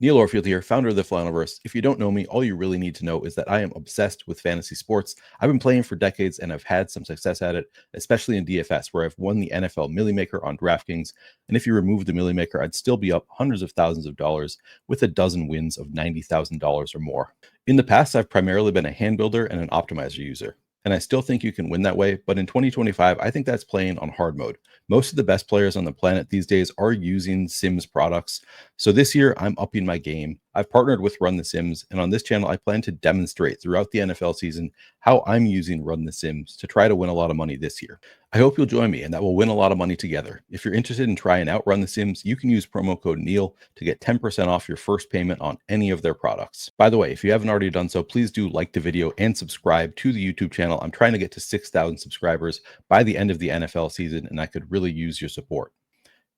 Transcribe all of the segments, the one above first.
Neil Orfield here, founder of the Flannelverse. If you don't know me, all you really need to know is that I am obsessed with fantasy sports. I've been playing for decades and I've had some success at it, especially in DFS, where I've won the NFL Millie Maker on DraftKings. And if you remove the Millie Maker, I'd still be up hundreds of thousands of dollars with a dozen wins of $90,000 or more. In the past, I've primarily been a hand builder and an optimizer user. And I still think you can win that way, but in 2025, I think that's playing on hard mode. Most of the best players on the planet these days are using Sims products. So this year, I'm upping my game. I've partnered with Run the Sims, and on this channel, I plan to demonstrate throughout the NFL season how I'm using Run the Sims to try to win a lot of money this year. I hope you'll join me and that we'll win a lot of money together. If you're interested in trying out Run the Sims, you can use promo code NEIL to get 10% off your first payment on any of their products. By the way, if you haven't already done so, please do like the video and subscribe to the YouTube channel. I'm trying to get to 6,000 subscribers by the end of the NFL season, and I could really use your support.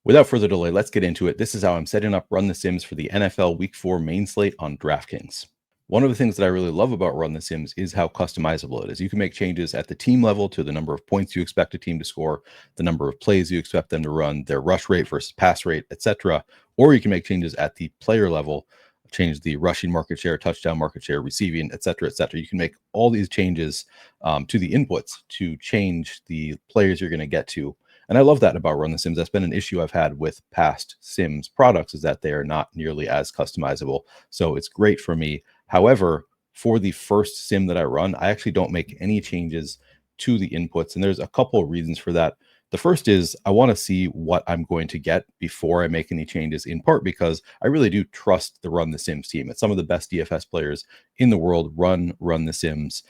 Without further delay, let's get into it. This is how I'm setting up Run the Sims for the NFL Week 4 main slate on DraftKings. One of the things that I really love about Run the Sims is how customizable it is. You can make changes at the team level to the number of points you expect a team to score, the number of plays you expect them to run, their rush rate versus pass rate, etc. Or you can make changes at the player level, change the rushing market share, touchdown market share, receiving, etc., etc. You can make all these changes to the inputs to change the players you're going to get to. And I love that about Run the Sims. That's been an issue I've had with past Sims products, is that they are not nearly as customizable. So it's great for me. However, for the first sim that I run, I actually don't make any changes to the inputs. And there's a couple of reasons for that. The first is I want to see what I'm going to get before I make any changes, in part because I really do trust the Run the Sims team. It's some of the best DFS players in the world run the Sims.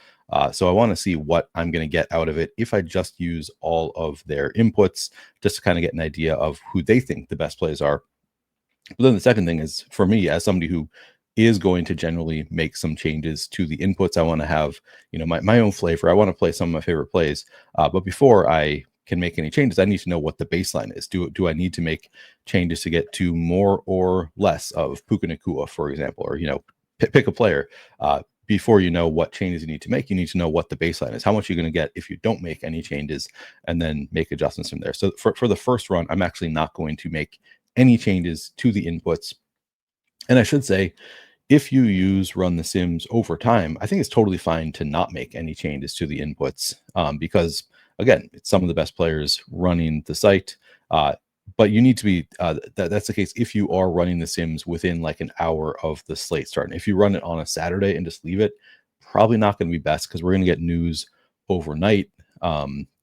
So I want to see what I'm going to get out of it if I just use all of their inputs, just to kind of get an idea of who they think the best plays are. But then the second thing is, for me, as somebody who is going to generally make some changes to the inputs, I want to have, my own flavor. I want to play some of my favorite plays. But before I can make any changes, I need to know what the baseline is. Do I need to make changes to get to more or less of Puka Nakua, for example, or, pick a player. Before you know what changes you need to make, you need to know what the baseline is. How much you're going to get if you don't make any changes, and then make adjustments from there. So for the first run, I'm actually not going to make any changes to the inputs. And I should say, if you use Run the Sims over time, I think it's totally fine to not make any changes to the inputs, because, again, it's some of the best players running the site. But you need to be, that's the case if you are running the Sims within like an hour of the slate starting. If you run it on a Saturday and just leave it, probably not going to be best, because we're going to get news overnight.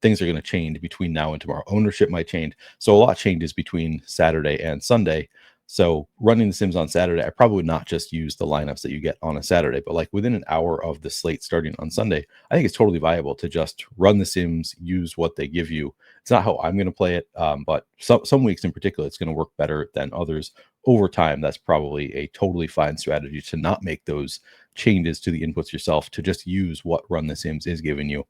Things are going to change between now and tomorrow. Ownership might change. So a lot changes between Saturday and Sunday. So running the Sims on Saturday, I probably would not just use the lineups that you get on a Saturday, but like within an hour of the slate starting on Sunday, I think it's totally viable to just run the Sims, use what they give you. It's not how I'm going to play it, but some weeks in particular, it's going to work better than others. Over time, that's probably a totally fine strategy to not make those changes to the inputs yourself, to just use what Run the Sims is giving you.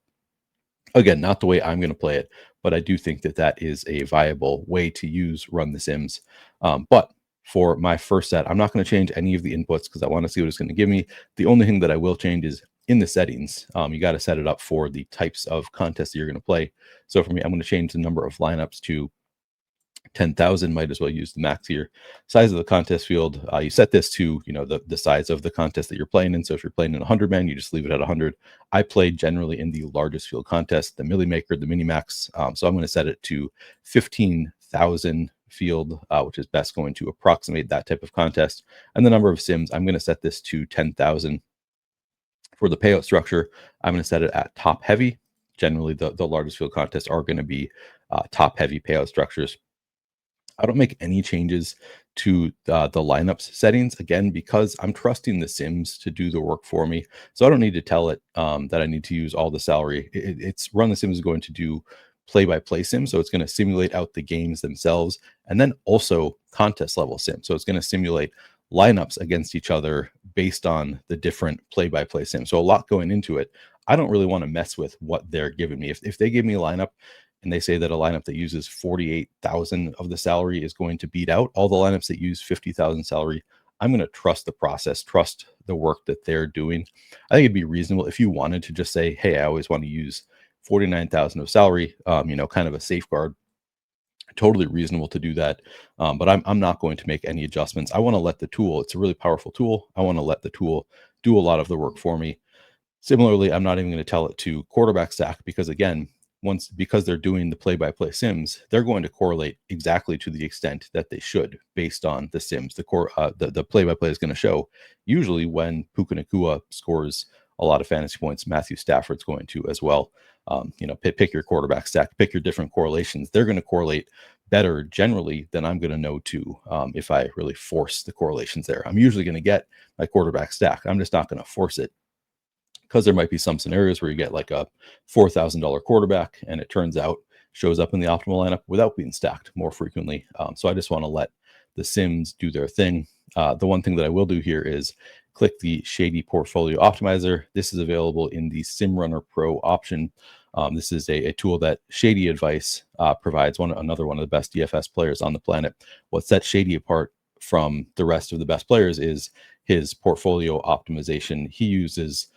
Again, not the way I'm going to play it, but I do think that that is a viable way to use Run the Sims. But for my first set, I'm not going to change any of the inputs because I want to see what it's going to give me. The only thing that I will change is in the settings. You got to set it up for the types of contests that you're going to play. So for me, I'm going to change the number of lineups to 10,000. Might as well use the max here. Size of the contest field, you set this to the size of the contest that you're playing in. So if you're playing in 100 man, you just leave it at 100. I play generally in the largest field contest, the Millie Maker, the Mini Max. So I'm going to set it to 15,000 field, which is best going to approximate that type of contest. And the number of Sims, I'm going to set this to 10,000. For the payout structure, I'm going to set it at top heavy. Generally, the largest field contests are going to be top heavy payout structures. I don't make any changes to the lineups settings, again, because I'm trusting the Sims to do the work for me. So I don't need to tell it that I need to use all the salary. It's Run the Sims is going to do play-by-play sim, so it's going to simulate out the games themselves, and then also contest level sim. So it's going to simulate lineups against each other based on the different play-by-play sim. So a lot going into it. I don't really want to mess with what they're giving me. If they give me a lineup and they say that a lineup that uses 48,000 of the salary is going to beat out all the lineups that use 50,000 salary, I'm going to trust the process, trust the work that they're doing. I think it'd be reasonable if you wanted to just say, hey, I always want to use 49,000 of salary, kind of a safeguard. Totally reasonable to do that. But I'm not going to make any adjustments. I want to let the tool, it's a really powerful tool. I want to let the tool do a lot of the work for me. Similarly, I'm not even going to tell it to quarterback stack because again, because they're doing the play-by-play sims, they're going to correlate exactly to the extent that they should based on the sims. The play-by-play is going to show usually when Puka Nacua scores a lot of fantasy points, Matthew Stafford's going to as well. Pick your quarterback stack, pick your different correlations. They're going to correlate better generally than I'm going to know to if I really force the correlations there. I'm usually going to get my quarterback stack. I'm just not going to force it because there might be some scenarios where you get like a $4,000 quarterback and it turns out shows up in the optimal lineup without being stacked more frequently. So I just want to let the sims do their thing. The one thing that I will do here is click the Shady Portfolio Optimizer. This is available in the SimRunner Pro option. This is a tool that Shady Advice provides, another one of the best DFS players on the planet. What sets Shady apart from the rest of the best players is his portfolio optimization. He uses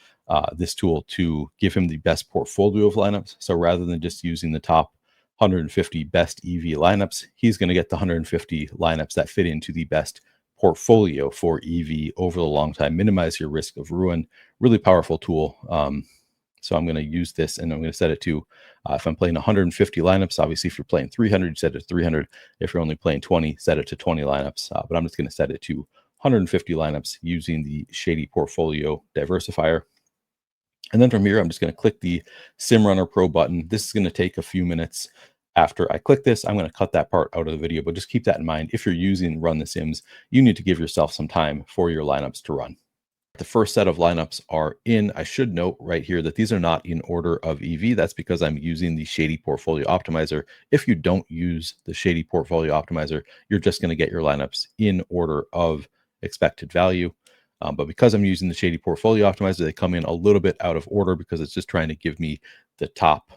this tool to give him the best portfolio of lineups. So rather than just using the top 150 best EV lineups, he's going to get the 150 lineups that fit into the best portfolio for EV over the long time, minimize your risk of ruin. Really powerful tool. So I'm going to use this and I'm going to set it to, if I'm playing 150 lineups, obviously if you're playing 300, you set it to 300. If you're only playing 20, set it to 20 lineups. But I'm just going to set it to 150 lineups using the Shady Portfolio Diversifier. And then from here, I'm just going to click the SimRunner Pro button. This is going to take a few minutes. After I click this, I'm going to cut that part out of the video, but just keep that in mind. If you're using Run the Sims, you need to give yourself some time for your lineups to run. The first set of lineups are in. I should note right here that these are not in order of EV. That's because I'm using the Shady Portfolio Optimizer. If you don't use the Shady Portfolio Optimizer, you're just going to get your lineups in order of expected value. But because I'm using the Shady Portfolio Optimizer, they come in a little bit out of order because it's just trying to give me the top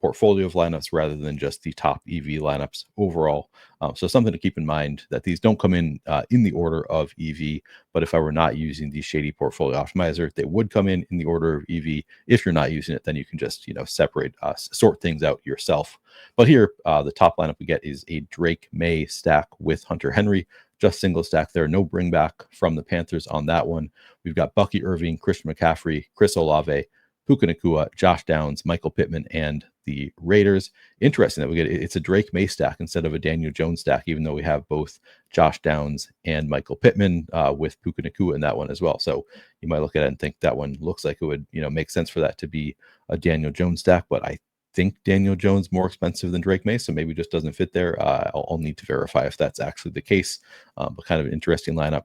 portfolio of lineups rather than just the top EV lineups overall. So something to keep in mind that these don't come in the order of EV, but if I were not using the Shady Portfolio Optimizer, they would come in the order of EV. If you're not using it, then you can just separate, sort things out yourself. But here, the top lineup we get is a Drake May stack with Hunter Henry. Just single stack there, no bring back from the Panthers on that one. We've got Bucky Irving, Christian McCaffrey, Chris Olave, Puka Nacua, Josh Downs, Michael Pittman, and the Raiders. Interesting that it's a Drake May stack instead of a Daniel Jones stack, even though we have both Josh Downs and Michael Pittman with Puka Nacua in that one as well. So you might look at it and think that one looks like it would make sense for that to be a Daniel Jones stack, but I think Daniel Jones more expensive than Drake May, so maybe it just doesn't fit there. I'll need to verify if that's actually the case, but kind of an interesting lineup.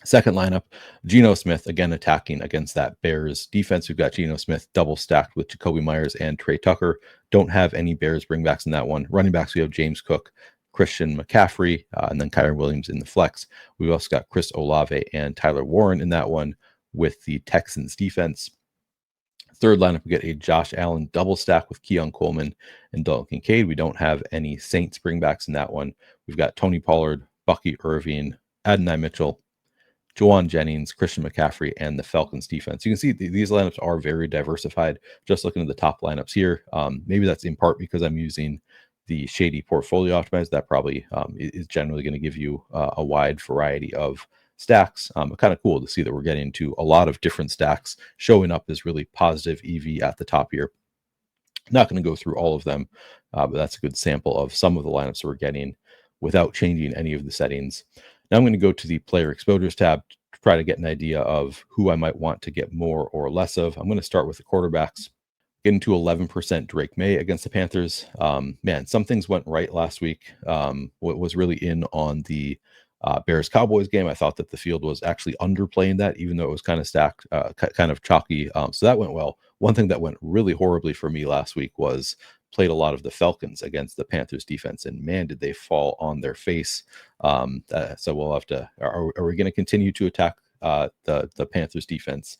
Second lineup, Geno Smith, again attacking against that Bears defense. We've got Geno Smith double stacked with Jacoby Myers and Trey Tucker. Don't have any Bears bringbacks in that one. Running backs, we have James Cook, Christian McCaffrey, and then Kyren Williams in the flex. We've also got Chris Olave and Tyler Warren in that one with the Texans defense. Third lineup, we get a Josh Allen double stack with Keon Coleman and Dalton Kincaid. We don't have any Saints bringbacks in that one. We've got Tony Pollard, Bucky Irving, Adonai Mitchell, Juwan Jennings, Christian McCaffrey, and the Falcons defense. You can see these lineups are very diversified. Just looking at the top lineups here, maybe that's in part because I'm using the Shady Portfolio Optimizer. That probably is generally going to give you a wide variety of stacks. But kind of cool to see that we're getting to a lot of different stacks showing up as really positive EV at the top here. Not going to go through all of them, but that's a good sample of some of the lineups that we're getting without changing any of the settings. Now I'm going to go to the player exposures tab to try to get an idea of who I might want to get more or less of. I'm going to start with the quarterbacks. Getting to 11% Drake May against the Panthers. Man, some things went right last week. What was really in on the Bears Cowboys game, I thought that the field was actually underplaying that, even though it was kind of stacked, kind of chalky. So that went well. One thing that went really horribly for me last week was played a lot of the Falcons against the Panthers defense, and man, did they fall on their face. So we'll have to. Are we going to continue to attack the Panthers defense?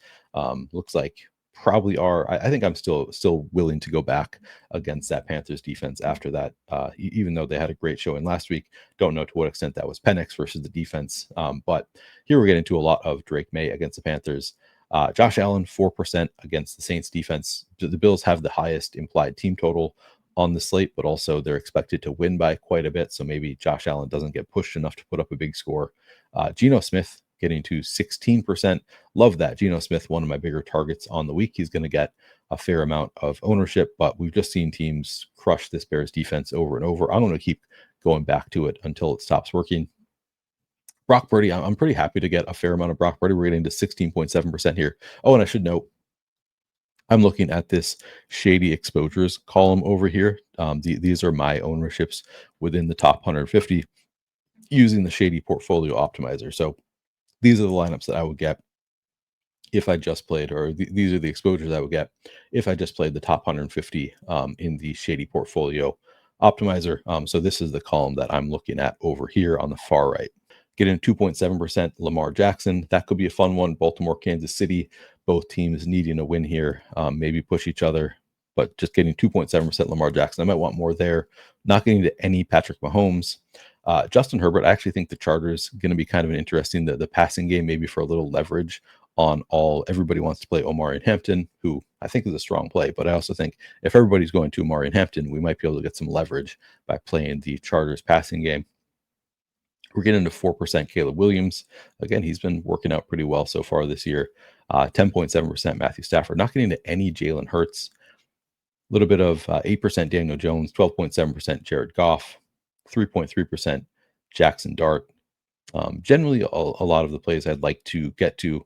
Looks like probably are. I think I'm still willing to go back against that Panthers defense after that, even though they had a great showing last week. Don't know to what extent that was Penix versus the defense. But here we're getting to a lot of Drake May against the Panthers. Josh Allen, 4% against the Saints defense. The Bills have the highest implied team total on the slate, but also they're expected to win by quite a bit. So maybe Josh Allen doesn't get pushed enough to put up a big score. Geno Smith getting to 16%. Love that. Geno Smith, one of my bigger targets on the week. He's going to get a fair amount of ownership, but we've just seen teams crush this Bears defense over and over. I'm going to keep going back to it until it stops working. Brock Purdy, I'm pretty happy to get a fair amount of Brock Purdy. We're getting to 16.7% here. Oh, and I should note, I'm looking at this shady exposures column over here. These are my ownerships within the top 150 using the shady portfolio optimizer. So these are the lineups that I would get if I just played, or these are the exposures I would get if I just played the top 150 in the shady portfolio optimizer. So this is the column that I'm looking at over here on the far right. Getting 2.7% Lamar Jackson. That could be a fun one. Baltimore, Kansas City, both teams needing a win here, maybe push each other, but just getting 2.7% Lamar Jackson. I might want more there. Not getting to any Patrick Mahomes. Justin Herbert, I actually think the Chargers going to be kind of an interesting, the passing game, maybe for a little leverage on everybody wants to play Omari and Hampton, who I think is a strong play, but I also think if everybody's going to Omari and Hampton, we might be able to get some leverage by playing the Chargers passing game. We're getting to 4% Caleb Williams. Again, he's been working out pretty well so far this year. 10.7% Matthew Stafford. Not getting to any Jalen Hurts. A little bit of 8% Daniel Jones. 12.7% Jared Goff. 3.3% Jackson Dart. Generally, a lot of the plays I'd like to get to.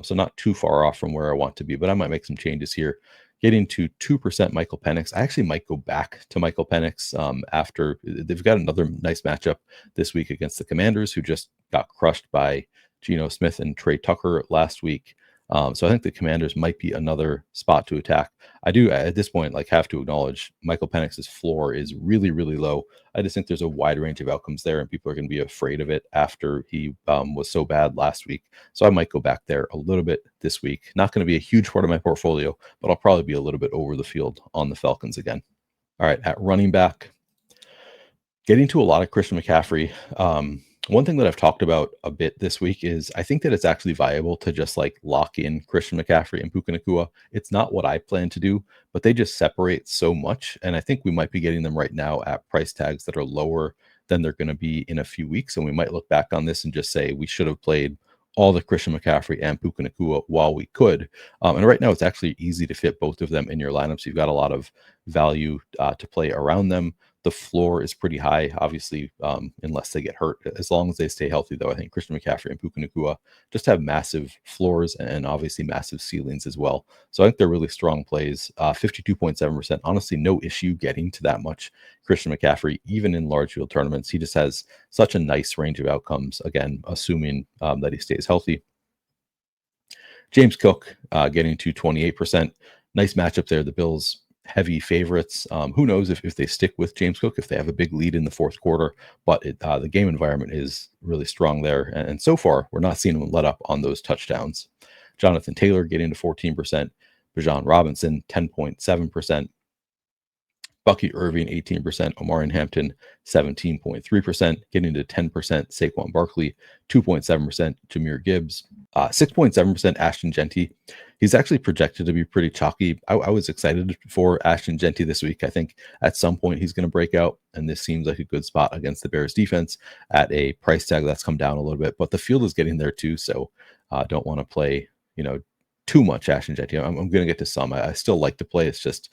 So not too far off from where I want to be, but I might make some changes here. Getting to 2% Michael Penix. I actually might go back to Michael Penix after they've got another nice matchup this week against the Commanders, who just got crushed by Geno Smith and Trey Tucker last week. So I think the Commanders might be another spot to attack. I do at this point have to acknowledge Michael Penix's floor is really, really low. I just think there's a wide range of outcomes there, and people are going to be afraid of it after he was so bad last week. So I might go back there a little bit this week. Not going to be a huge part of my portfolio, but I'll probably be a little bit over the field on the Falcons again. All right, at running back, getting to a lot of Christian McCaffrey. One thing that I've talked about a bit this week is I think that it's actually viable to just lock in Christian McCaffrey and Puka Nacua. It's not what I plan to do, but they just separate so much. And I think we might be getting them right now at price tags that are lower than they're going to be in a few weeks. And we might look back on this and just say we should have played all the Christian McCaffrey and Puka Nacua while we could. And right now it's actually easy to fit both of them in your lineups. You've got a lot of value to play around them. The floor is pretty high, obviously, unless they get hurt. As long as they stay healthy, though, I think Christian McCaffrey and Puka Nacua just have massive floors and obviously massive ceilings as well. So I think they're really strong plays. 52.7%. Honestly, no issue getting to that much Christian McCaffrey, even in large field tournaments. He just has such a nice range of outcomes, again, assuming that he stays healthy. James Cook getting to 28%. Nice matchup there. The Bills heavy favorites. Who knows if they stick with James Cook, if they have a big lead in the fourth quarter, but the game environment is really strong there. And so far, we're not seeing them let up on those touchdowns. Jonathan Taylor getting to 14%, Bijan Robinson 10.7%, Bucky Irving 18%, Omari and Hampton 17.3%, getting to 10% Saquon Barkley, 2.7% Jahmyr Gibbs, 6.7% Ashton Genty. He's actually projected to be pretty chalky. I was excited for Ashton Genty this week. I think at some point he's going to break out, and this seems like a good spot against the Bears defense at a price tag that's come down a little bit, but the field is getting there too, so don't want to play, too much Ashton Genty. I'm going to get to some. I still like to play. It's just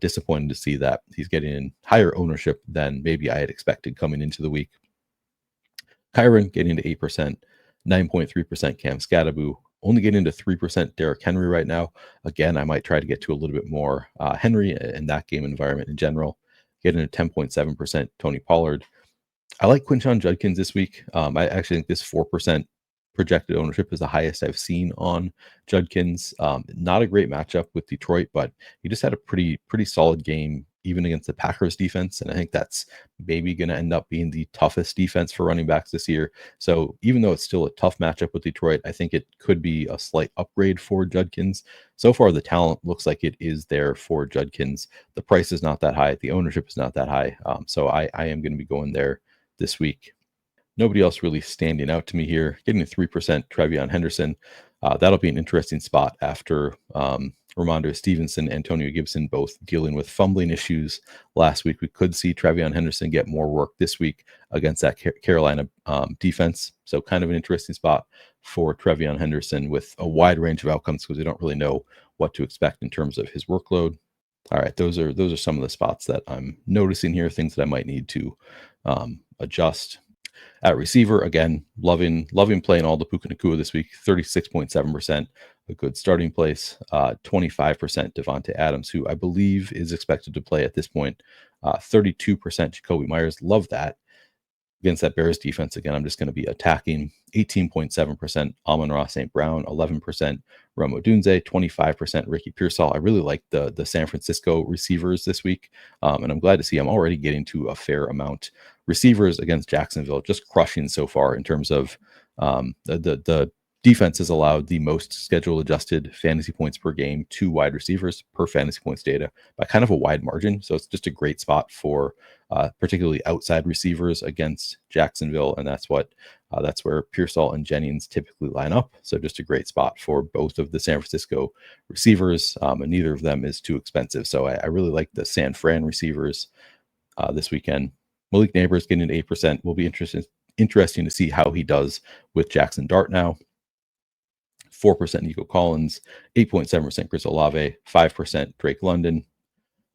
disappointing to see that he's getting in higher ownership than maybe I had expected coming into the week. Kyron getting to 8%, 9.3% Cam Scattaboo, only getting to 3% Derrick Henry right now. Again, I might try to get to a little bit more Henry in that game environment in general. Getting to 10.7% Tony Pollard. I like Quinshon Judkins this week. I actually think this 4% projected ownership is the highest I've seen on Judkins. Not a great matchup with Detroit, but he just had a pretty solid game even against the Packers defense. And I think that's maybe going to end up being the toughest defense for running backs this year. So even though it's still a tough matchup with Detroit, I think it could be a slight upgrade for Judkins. So far, the talent looks like it is there for Judkins. The price is not that high. The ownership is not that high. So I am going to be going there this week. Nobody else really standing out to me here. Getting a 3% Trevion Henderson. That'll be an interesting spot after Ramondre Stevenson, Antonio Gibson, both dealing with fumbling issues last week. We could see Trevion Henderson get more work this week against that Carolina defense. So kind of an interesting spot for Trevion Henderson with a wide range of outcomes because we don't really know what to expect in terms of his workload. All right, those are some of the spots that I'm noticing here, things that I might need to adjust. At receiver, again, loving playing all the Puka Nacua this week, 36.7%, a good starting place, 25% Devontae Adams, who I believe is expected to play at this point, 32% Jacoby Myers, love that. Against that Bears defense, again, I'm just going to be attacking. 18.7% Amon-Ra St. Brown, 11% Rome Odunze, 25% Ricky Pearsall. I really like the San Francisco receivers this week, and I'm glad to see I'm already getting to a fair amount. Receivers against Jacksonville, just crushing so far in terms of the defense has allowed the most schedule adjusted fantasy points per game to wide receivers per fantasy points data by kind of a wide margin. So it's just a great spot for particularly outside receivers against Jacksonville. And that's where Pearsall and Jennings typically line up. So just a great spot for both of the San Francisco receivers. And neither of them is too expensive. So I really like the San Fran receivers this weekend. Malik Neighbors getting to 8%. Will be interesting to see how he does with Jackson Dart now. 4% Nico Collins, 8.7% Chris Olave, 5% Drake London.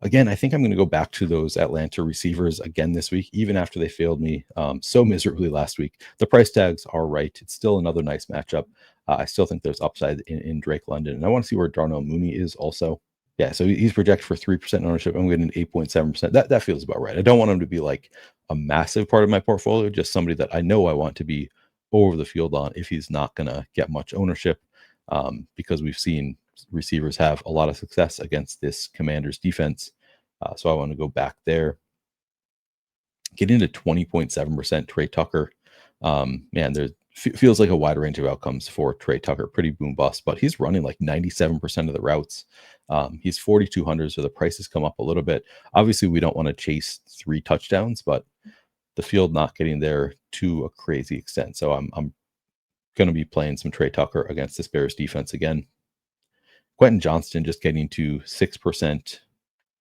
Again, I think I'm going to go back to those Atlanta receivers again this week, even after they failed me so miserably last week. The price tags are right. It's still another nice matchup. I still think there's upside in Drake London. And I want to see where Darnell Mooney is also. Yeah, so he's projected for 3% ownership. I'm getting 8.7%. That feels about right. I don't want him to be like a massive part of my portfolio, just somebody that I know I want to be over the field on if he's not going to get much ownership, because we've seen receivers have a lot of success against this Commanders defense. So I want to go back there. Get into 20.7% Trey Tucker. Man, there feels like a wide range of outcomes for Trey Tucker. Pretty boom bust, but he's running like 97% of the routes. He's 4,200, so the prices come up a little bit. Obviously, we don't want to chase 3 touchdowns, but the field not getting there to a crazy extent. So I'm going to be playing some Trey Tucker against this Bears defense again. Quentin Johnston just getting to 6%.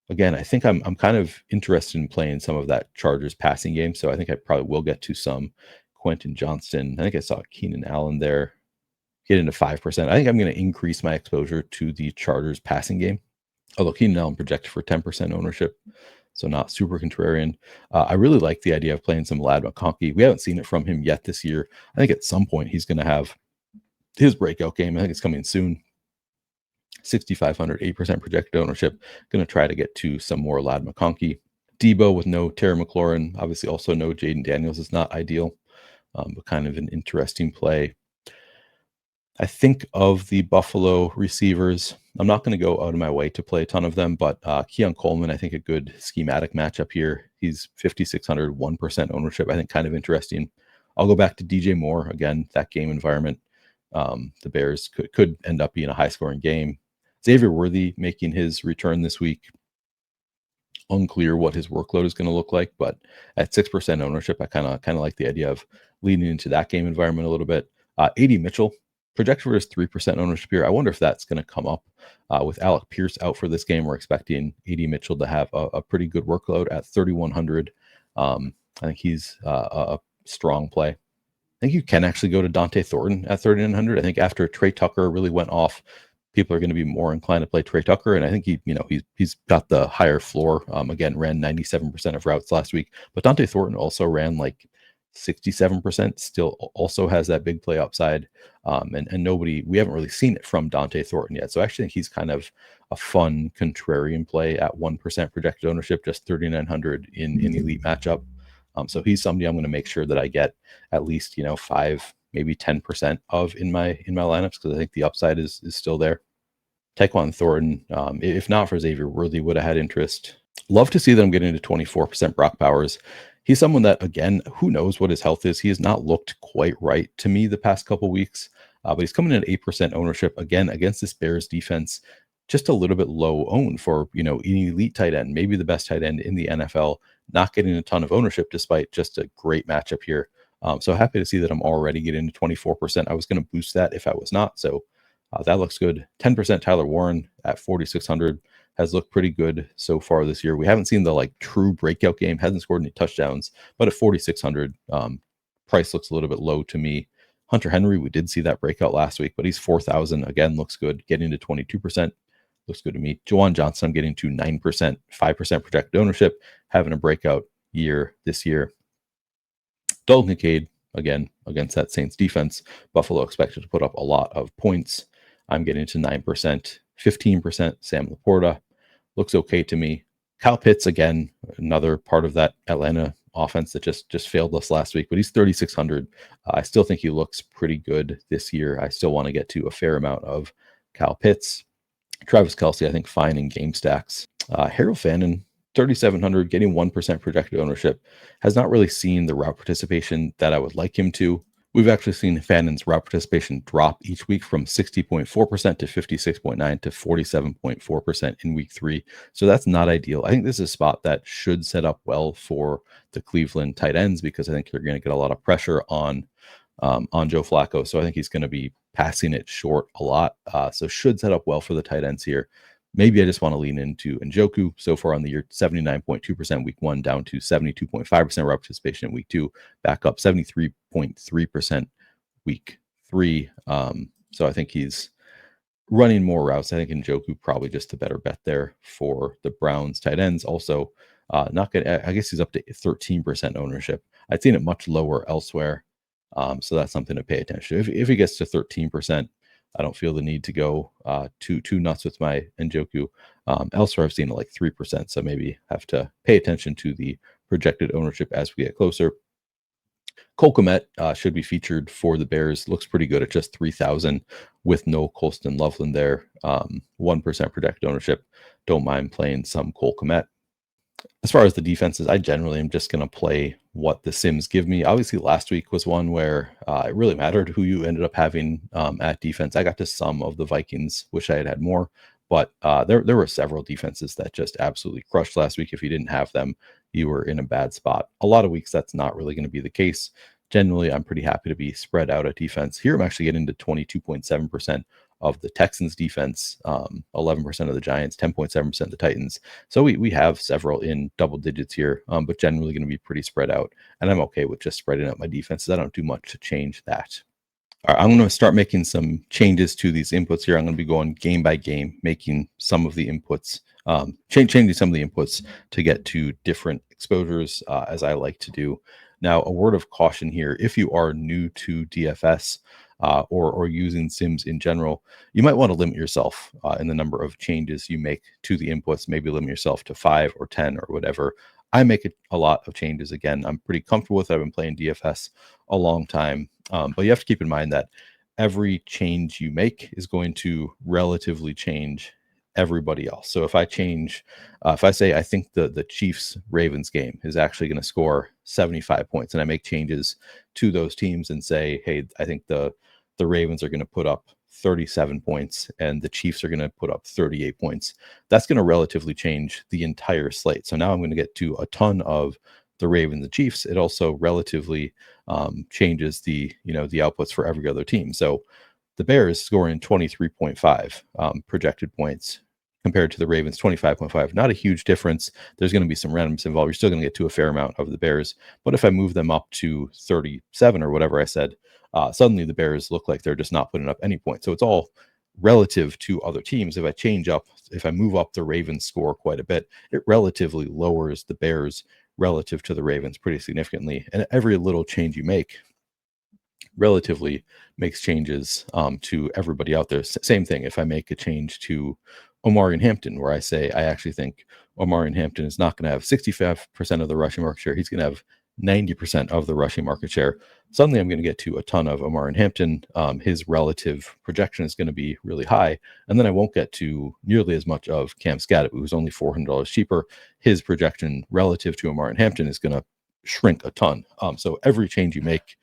Again, I think I'm kind of interested in playing some of that Chargers passing game, so I think I probably will get to some Quentin Johnston. I think I saw Keenan Allen there get into 5%. I think I'm going to increase my exposure to the Chargers passing game, although Keenan Allen projected for 10% ownership, so not super contrarian. I really like the idea of playing some Ladd McConkey. We haven't seen it from him yet this year. I think at some point he's going to have his breakout game. I think it's coming soon. 6,500, 8% projected ownership. Going to try to get to some more Ladd McConkey. Debo with no Terry McLaurin. Obviously also no Jaden Daniels is not ideal, but kind of an interesting play. I think of the Buffalo receivers, I'm not going to go out of my way to play a ton of them, but Keon Coleman, I think a good schematic matchup here. He's 5,600, 1% ownership. I think kind of interesting. I'll go back to DJ Moore. Again, that game environment. The Bears could end up being a high-scoring game. Xavier Worthy making his return this week. Unclear what his workload is going to look like, but at 6% ownership, I kind of like the idea of leaning into that game environment a little bit. AD Mitchell, projected for his 3% ownership here. I wonder if that's going to come up with Alec Pierce out for this game. We're expecting AD Mitchell to have a pretty good workload at 3,100. I think he's a strong play. I think you can actually go to Dante Thornton at 3,900. I think after Trey Tucker really went off, people are going to be more inclined to play Trey Tucker, and I think he's got the higher floor. Again, ran 97% of routes last week, but Dante Thornton also ran like 67%. Still, also has that big play upside, and we haven't really seen it from Dante Thornton yet. So I actually think he's kind of a fun contrarian play at 1% projected ownership, just 3,900 in elite matchup. So he's somebody I'm going to make sure that I get at least 5, maybe 10% of in my lineups, because I think the upside is still there. Tyquan Thornton, if not for Xavier Worthy, would have had interest. Love to see that I'm getting to 24% Brock Bowers. He's someone that, again, who knows what his health is. He has not looked quite right to me the past couple weeks, but he's coming in at 8% ownership again against this Bears defense. Just a little bit low owned for an elite tight end, maybe the best tight end in the NFL. Not getting a ton of ownership despite just a great matchup here. So happy to see that I'm already getting to 24%. I was going to boost that if I was not. So That looks good. 10% Tyler Warren at 4,600 has looked pretty good so far this year. We haven't seen the like true breakout game, hasn't scored any touchdowns, but at 4,600, price looks a little bit low to me. Hunter Henry, we did see that breakout last week, but he's 4,000 again, looks good. Getting to 22% looks good to me. Jawan Johnson, I'm getting to 9%, 5% projected ownership, having a breakout year this year. Dalton Kincaid, again, against that Saints defense, Buffalo expected to put up a lot of points. I'm getting to 9%, 15%. Sam Laporta looks okay to me. Kyle Pitts, again, another part of that Atlanta offense that just failed us last week, but he's 3,600. I still think he looks pretty good this year. I still want to get to a fair amount of Kyle Pitts. Travis Kelce, I think, fine in game stacks. Harold Fannin, 3,700, getting 1% projected ownership, has not really seen the route participation that I would like him to. We've actually seen Fannin's route participation drop each week from 60.4% to 56.9% to 47.4% in week 3. So that's not ideal. I think this is a spot that should set up well for the Cleveland tight ends because I think you're going to get a lot of pressure on Joe Flacco. So I think he's going to be passing it short a lot. So should set up well for the tight ends here. Maybe I just want to lean into Njoku. So far on the year, 79.2% week 1, down to 72.5% route participation in week 2, back up 73.3% week 3. So I think he's running more routes. I think Njoku probably just a better bet there for the Browns tight ends. Also, not good. I guess he's up to 13% ownership. I'd seen it much lower elsewhere. So that's something to pay attention to. If he gets to 13%, I don't feel the need to go too nuts with my Njoku. Elsewhere, I've seen it like 3%, so maybe have to pay attention to the projected ownership as we get closer. Cole Kmet should be featured for the Bears. Looks pretty good at just 3,000 with no Colston Loveland there. 1% projected ownership. Don't mind playing some Cole Kmet. As far as the defenses, I generally am just going to play what the Sims give me. Obviously, last week was one where it really mattered who you ended up having at defense. I got to some of the Vikings, wish I had had more, but there were several defenses that just absolutely crushed last week. If you didn't have them, you were in a bad spot. A lot of weeks, that's not really going to be the case. Generally, I'm pretty happy to be spread out at defense. Here, I'm actually getting to 22.7% of the Texans defense, 11% of the Giants, 10.7% of the Titans. So we have several in double digits here, but generally going to be pretty spread out. And I'm okay with just spreading out my defenses. I don't do much to change that. All right, I'm going to start making some changes to these inputs here. I'm going to be going game by game, making some of the inputs, changing some of the inputs to get to different exposures as I like to do. Now, a word of caution here, if you are new to DFS, or using Sims in general, you might want to limit yourself in the number of changes you make to the inputs. Maybe limit yourself to 5 or 10 or whatever. I make a lot of changes. Again, I'm pretty comfortable with it. I've been playing DFS a long time, but you have to keep in mind that every change you make is going to relatively change everybody else. So if I change, if I say I think the Chiefs Ravens game is actually going to score 75 points, and I make changes to those teams and say, hey, I think the Ravens are going to put up 37 points and the Chiefs are going to put up 38 points, that's going to relatively change the entire slate. So now I'm going to get to a ton of the Ravens and Chiefs. It also relatively changes the outputs for every other team. So the Bears scoring 23.5 projected points compared to the Ravens 25.5. Not a huge difference. There's going to be some randomness involved. You're still going to get to a fair amount of the Bears. But if I move them up to 37 or whatever I said, suddenly the Bears look like they're just not putting up any points. So it's all relative to other teams. If I move up the Ravens score quite a bit, it relatively lowers the Bears relative to the Ravens pretty significantly. And every little change you make relatively makes changes to everybody out there. Same thing if I make a change to Omarion Hampton, where I say I actually think Omarion Hampton is not going to have 65% of the rushing market share. He's going to have 90% of the rushing market share. Suddenly I'm going to get to a ton of Omarion Hampton. His relative projection is going to be really high. And then I won't get to nearly as much of Cam Scadaboo, who's only $400 cheaper. His projection relative to Omarion Hampton is going to shrink a ton. So every change you make,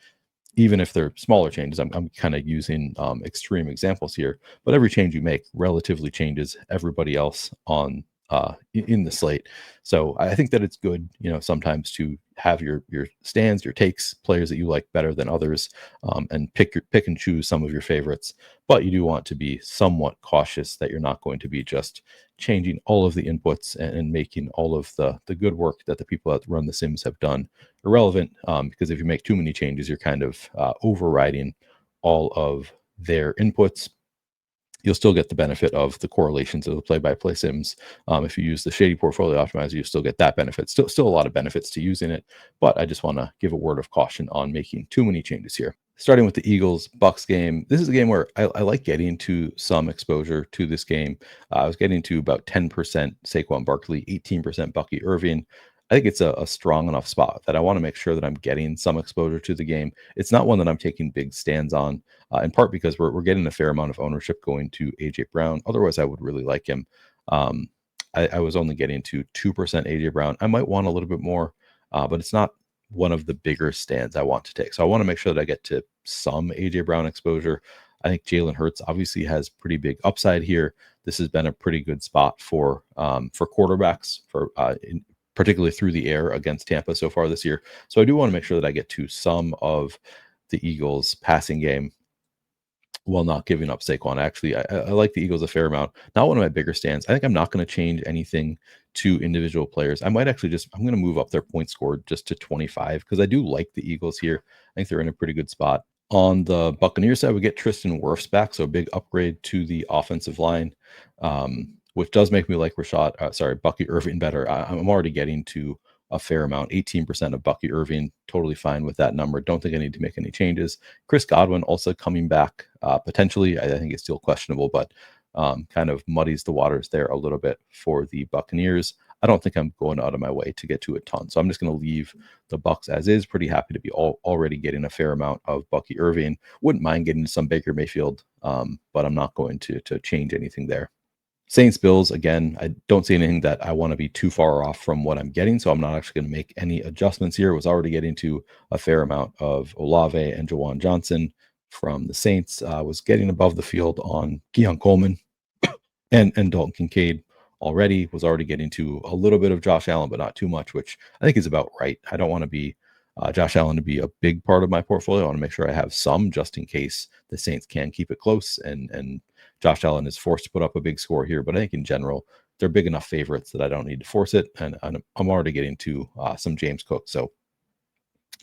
even if they're smaller changes, I'm kind of using extreme examples here, but every change you make relatively changes everybody else on in the slate. So I think that it's good, sometimes to have your stands, your takes, players that you like better than others, and pick and choose some of your favorites. But you do want to be somewhat cautious that you're not going to be just changing all of the inputs and making all of the good work that the people that run the sims have done irrelevant. Because if you make too many changes, you're kind of overriding all of their inputs. You'll still get the benefit of the correlations of the play-by-play sims. If you use the shady portfolio optimizer, you still get that benefit. Still a lot of benefits to using it, but I just want to give a word of caution on making too many changes here. Starting with the Eagles Bucks game, this is a game where I like getting to some exposure to this game. I was getting to about 10% Saquon Barkley, 18% Bucky Irving. I think it's a strong enough spot that I want to make sure that I'm getting some exposure to the game. It's not one that I'm taking big stands on, in part because we're getting a fair amount of ownership going to AJ Brown. Otherwise, I would really like him. I was only getting to 2% AJ Brown. I might want a little bit more, but it's not one of the bigger stands I want to take. So I want to make sure that I get to some AJ Brown exposure. I think Jalen Hurts obviously has pretty big upside here. This has been a pretty good spot for quarterbacks particularly through the air against Tampa so far this year. So I do want to make sure that I get to some of the Eagles passing game while not giving up Saquon. Actually, I like the Eagles a fair amount. Not one of my bigger stands. I think I'm not going to change anything to individual players. I might actually I'm going to move up their point scored just to 25 because I do like the Eagles here. I think they're in a pretty good spot. On the Buccaneers side, we get Tristan Wirfs back, so a big upgrade to the offensive line, which does make me like Bucky Irving better. I'm already getting to a fair amount, 18% of Bucky Irving, totally fine with that number. Don't think I need to make any changes. Chris Godwin also coming back potentially. I think it's still questionable, but kind of muddies the waters there a little bit for the Buccaneers. I don't think I'm going out of my way to get to a ton. So I'm just going to leave the Bucks as is. Pretty happy to be already getting a fair amount of Bucky Irving. Wouldn't mind getting some Baker Mayfield, but I'm not going to change anything there. Saints Bills, again, I don't see anything that I want to be too far off from what I'm getting, so I'm not actually going to make any adjustments here. Was already getting to a fair amount of Olave and Jawan Johnson from the Saints. Was getting above the field on Keon Coleman and Dalton Kincaid already. Was already getting to a little bit of Josh Allen, but not too much, which I think is about right. I don't want to be Josh Allen to be a big part of my portfolio. I want to make sure I have some just in case the Saints can keep it close and Josh Allen is forced to put up a big score here. But I think in general, they're big enough favorites that I don't need to force it. And I'm already getting to some James Cook. So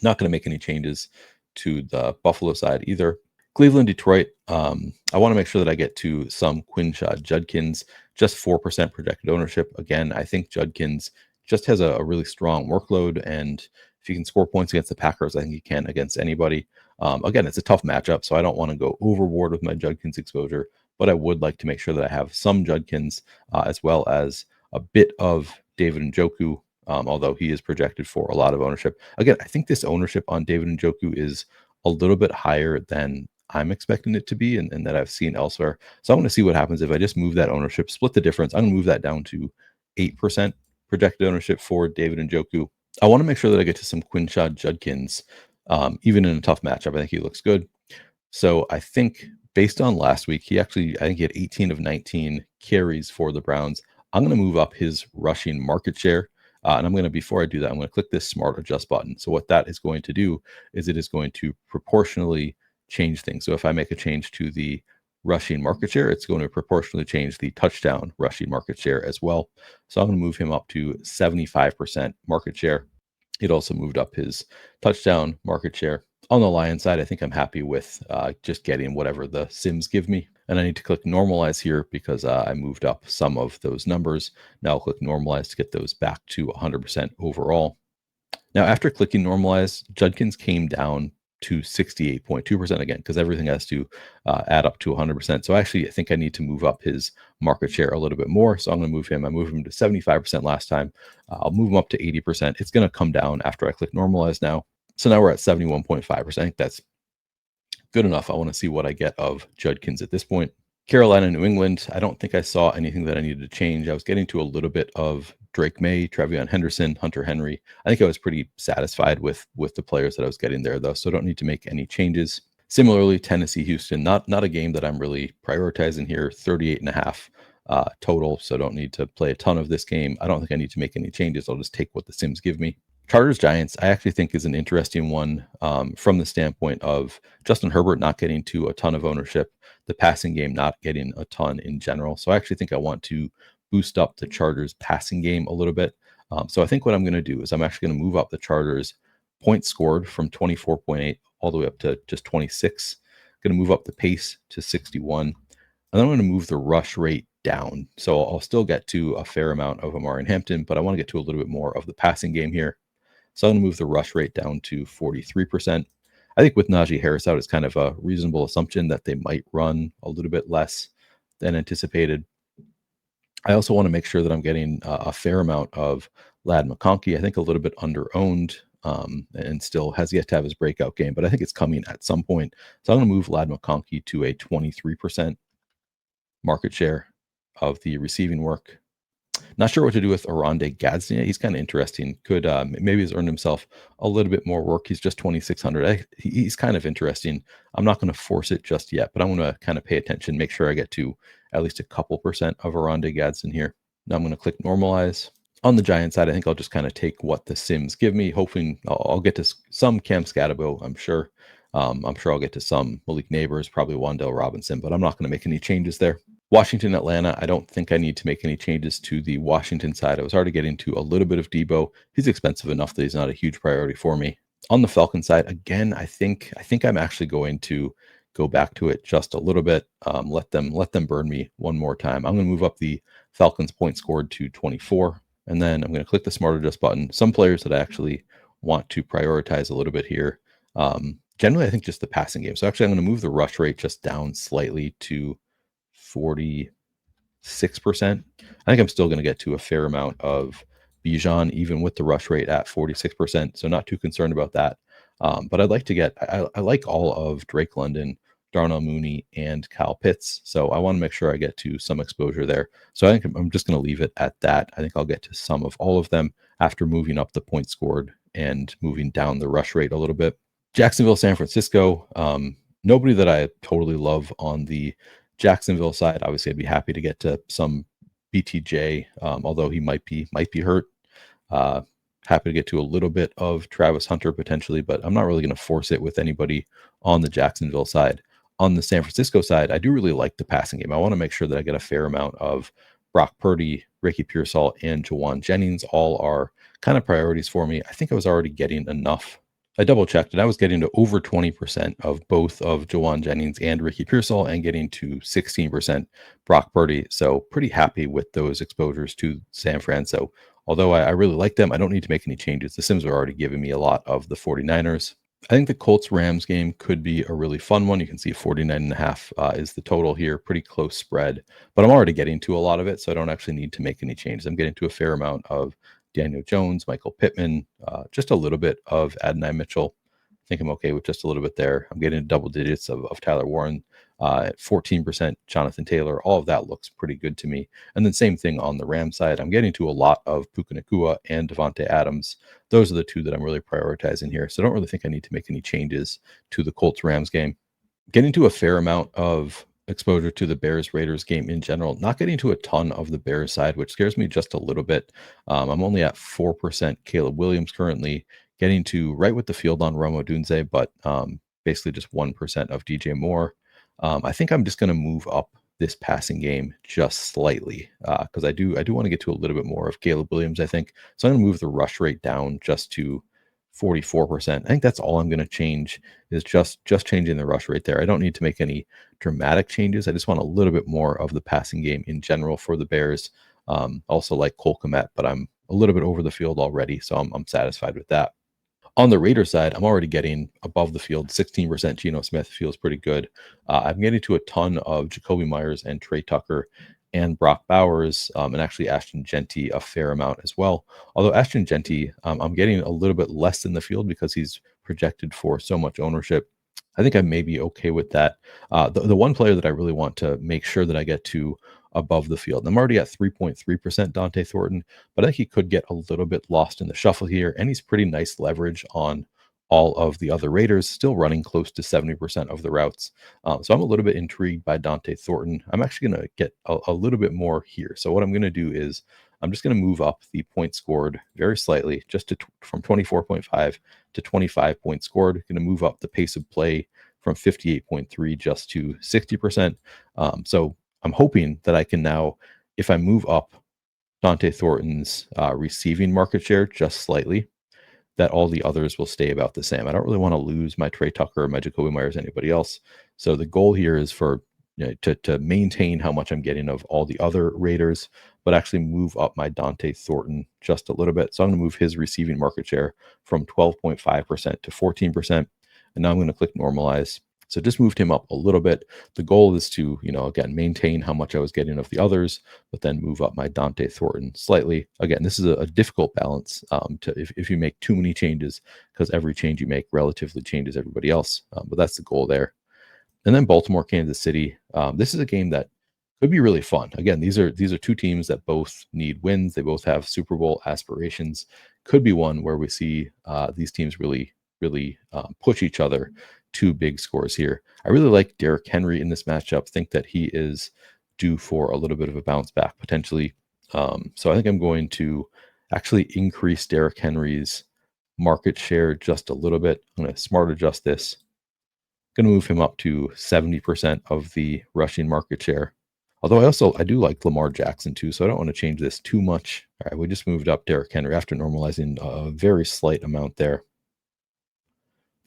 not going to make any changes to the Buffalo side either. Cleveland, Detroit. I want to make sure that I get to some Quinshad Judkins, just 4% projected ownership. Again, I think Judkins just has a really strong workload. And if you can score points against the Packers, I think you can against anybody. Again, it's a tough matchup, so I don't want to go overboard with my Judkins exposure, but I would like to make sure that I have some Judkins as well as a bit of David Njoku, although he is projected for a lot of ownership. Again, I think this ownership on David Njoku is a little bit higher than I'm expecting it to be and that I've seen elsewhere. So I want to see what happens if I just move that ownership, split the difference. I'm going to move that down to 8% projected ownership for David Njoku. I want to make sure that I get to some Quinshad Judkins, even in a tough matchup. I think he looks good. So I think based on last week, I think he had 18 of 19 carries for the Browns. I'm going to move up his rushing market share. And before I do that, I'm going to click this smart adjust button. So what that is going to do is it is going to proportionally change things. So if I make a change to the rushing market share, it's going to proportionally change the touchdown rushing market share as well. So I'm going to move him up to 75% market share. It also moved up his touchdown market share. On the Lions side, I think I'm happy with just getting whatever the Sims give me. And I need to click normalize here because I moved up some of those numbers. Now I'll click normalize to get those back to 100% overall. Now, after clicking normalize, Judkins came down to 68.2% again, because everything has to add up to 100%. So actually, I think I need to move up his market share a little bit more. So I'm going to move him. I moved him to 75% last time. I'll move him up to 80%. It's going to come down after I click normalize now. So now we're at 71.5%. I think that's good enough. I want to see what I get of Judkins at this point. Carolina, New England. I don't think I saw anything that I needed to change. I was getting to a little bit of Drake May, Trevion Henderson, Hunter Henry. I think I was pretty satisfied with the players that I was getting there, though, so I don't need to make any changes. Similarly, Tennessee, Houston, not a game that I'm really prioritizing here. 38.5 total, so don't need to play a ton of this game. I don't think I need to make any changes. I'll just take what the Sims give me. Chargers Giants, I actually think is an interesting one from the standpoint of Justin Herbert not getting to a ton of ownership, the passing game not getting a ton in general. So I actually think I want to boost up the Chargers passing game a little bit. So I think what I'm going to do is I'm actually going to move up the Chargers points scored from 24.8 all the way up to just 26. Going to move up the pace to 61. And then I'm going to move the rush rate down. So I'll still get to a fair amount of Amari and Hampton, but I want to get to a little bit more of the passing game here. So I'm going to move the rush rate down to 43%. I think with Najee Harris out, it's kind of a reasonable assumption that they might run a little bit less than anticipated. I also want to make sure that I'm getting a fair amount of Lad McConkey. I think a little bit under-owned and still has yet to have his breakout game, but I think it's coming at some point. So I'm going to move Lad McConkey to a 23% market share of the receiving work. Not sure what to do with Oronde Gadsden. He's kind of interesting. Could maybe he's earned himself a little bit more work. He's just 2,600. He's kind of interesting. I'm not going to force it just yet, but I'm going to kind of pay attention, make sure I get to at least a couple percent of Oronde Gadsden here. Now I'm going to click normalize. On the Giant side, I think I'll just kind of take what the Sims give me, hoping I'll get to some Cam Scatabo, I'm sure. I'm sure I'll get to some Malik Neighbors, probably Wan'Dale Robinson, but I'm not going to make any changes there. Washington, Atlanta, I don't think I need to make any changes to the Washington side. I was already getting to a little bit of Debo. He's expensive enough that he's not a huge priority for me. On the Falcon side, again, I think I'm actually going to go back to it just a little bit. Let them burn me one more time. I'm going to move up the Falcons point scored to 24, and then I'm going to click the Smart Adjust button. Some players that I actually want to prioritize a little bit here. Generally, I think just the passing game. So actually, I'm going to move the rush rate just down slightly to 46%. I think I'm still going to get to a fair amount of Bijan, even with the rush rate at 46%. So not too concerned about that. But I'd like to get, I like all of Drake London, Darnell Mooney, and Kyle Pitts. So I want to make sure I get to some exposure there. So I think I'm just going to leave it at that. I think I'll get to some of all of them after moving up the points scored and moving down the rush rate a little bit. Jacksonville, San Francisco. Nobody that I totally love on the Jacksonville side. Obviously, I'd be happy to get to some BTJ, although he might be hurt. Happy to get to a little bit of Travis Hunter potentially, but I'm not really going to force it with anybody on the Jacksonville side. On the San Francisco side, I do really like the passing game. I want to make sure that I get a fair amount of Brock Purdy, Ricky Pearsall, and Jawan Jennings. All are kind of priorities for me. I think I was already getting enough. I double checked and I was getting to over 20% of both of Jawan Jennings and Ricky Pearsall and getting to 16% Brock Purdy. So pretty happy with those exposures to San Fran. So although I really like them, I don't need to make any changes. The Sims are already giving me a lot of the 49ers. I think the Colts-Rams game could be a really fun one. You can see 49.5 is the total here, pretty close spread. But I'm already getting to a lot of it, so I don't actually need to make any changes. I'm getting to a fair amount of Daniel Jones, Michael Pittman, just a little bit of Adonai Mitchell. I think I'm okay with just a little bit there. I'm getting double digits of Tyler Warren, at 14%, Jonathan Taylor. All of that looks pretty good to me. And then same thing on the Ram side. I'm getting to a lot of Puka Nacua and Devontae Adams. Those are the two that I'm really prioritizing here. So I don't really think I need to make any changes to the Colts-Rams game. Getting to a fair amount of exposure to the Bears-Raiders game in general, not getting to a ton of the Bears side, which scares me just a little bit. I'm only at 4% Caleb Williams currently, getting to right with the field on Rome Odunze, but basically just 1% of DJ Moore. I think I'm just going to move up this passing game just slightly because I do want to get to a little bit more of Caleb Williams, I think. So I'm going to move the rush rate down just to 44%. I think that's all I'm going to change is just changing the rush rate there. I don't need to make any dramatic changes. I just want a little bit more of the passing game in general for the Bears. Also like Cole Kmet, but I'm a little bit over the field already, so I'm satisfied with that. On the Raiders side, I'm already getting above the field. 16% Geno Smith feels pretty good. I'm getting to a ton of Jacoby Myers and Trey Tucker and Brock Bowers, and actually Ashton Genty a fair amount as well. Although Ashton Genty, I'm getting a little bit less in the field because he's projected for so much ownership. I think I may be okay with that. The one player that I really want to make sure that I get to above the field. I'm already at 3.3% Dante Thornton, but I think he could get a little bit lost in the shuffle here, and he's pretty nice leverage on all of the other Raiders still running close to 70% of the routes. So I'm a little bit intrigued by Dante Thornton. I'm actually going to get a little bit more here. So what I'm going to do is I'm just going to move up the points scored very slightly, just to from 24.5 to 25 points scored. Going to move up the pace of play from 58.3 just to 60%. So I'm hoping that I can now, if I move up Dante Thornton's receiving market share just slightly, that all the others will stay about the same. I don't really want to lose my Trey Tucker, my Jacoby Myers, anybody else. So the goal here is for to maintain how much I'm getting of all the other Raiders, but actually move up my Dante Thornton just a little bit. So I'm going to move his receiving market share from 12.5% to 14%. And now I'm going to click normalize. So just moved him up a little bit. The goal is to, again, maintain how much I was getting of the others, but then move up my Dante Thornton slightly. Again, this is a difficult balance if you make too many changes, because every change you make relatively changes everybody else. But that's the goal there. And then Baltimore, Kansas City. This is a game that could be really fun. Again, these are two teams that both need wins. They both have Super Bowl aspirations. Could be one where we see these teams really push each other to big scores here. I really like Derrick Henry in this matchup. Think that he is due for a little bit of a bounce back potentially. So I think I'm going to actually increase Derrick Henry's market share just a little bit. I'm going to smart adjust this. Going to move him up to 70% of the rushing market share. Although I do like Lamar Jackson too, so I don't want to change this too much. All right, we just moved up Derrick Henry after normalizing a very slight amount there.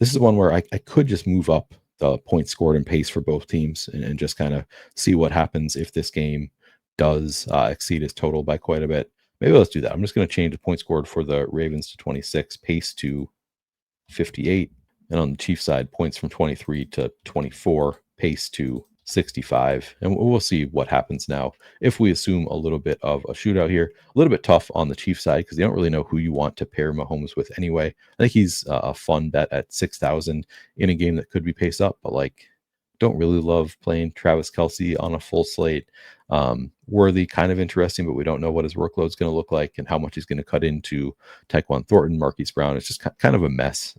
This is one where I could just move up the points scored and pace for both teams and just kind of see what happens if this game does exceed his total by quite a bit. Maybe let's do that. I'm just going to change the point scored for the Ravens to 26, pace to 58. And on the Chiefs side, points from 23 to 24, pace to 65. And we'll see what happens now if we assume a little bit of a shootout here. A little bit tough on the Chiefs side because you don't really know who you want to pair Mahomes with anyway. I think he's a fun bet at 6,000 in a game that could be paced up, but don't really love playing Travis Kelce on a full slate. Worthy, kind of interesting, but we don't know what his workload is going to look like and how much he's going to cut into Tyquan Thornton, Marquise Brown. It's just kind of a mess.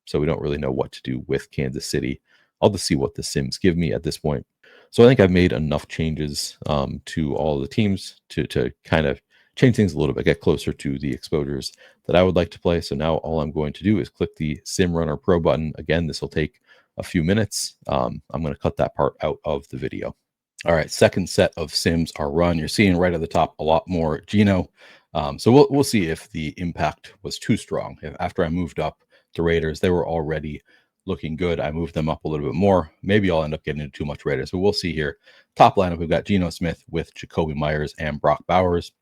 So we don't really know what to do with Kansas City. I'll just see what the Sims give me at this point. So I think I've made enough changes to all the teams to kind of change things a little bit, get closer to the exposures that I would like to play. So now all I'm going to do is click the Sim Runner Pro button. Again, this will take a few minutes. I'm going to cut that part out of the video. All right, second set of Sims are run. You're seeing right at the top a lot more Geno. So we'll see if the impact was too strong. After I moved up the Raiders, they were already looking good. I moved them up a little bit more. Maybe I'll end up getting into too much Raiders. So we'll see here. Top lineup, we've got Geno Smith with Jacoby Myers and Brock Bowers.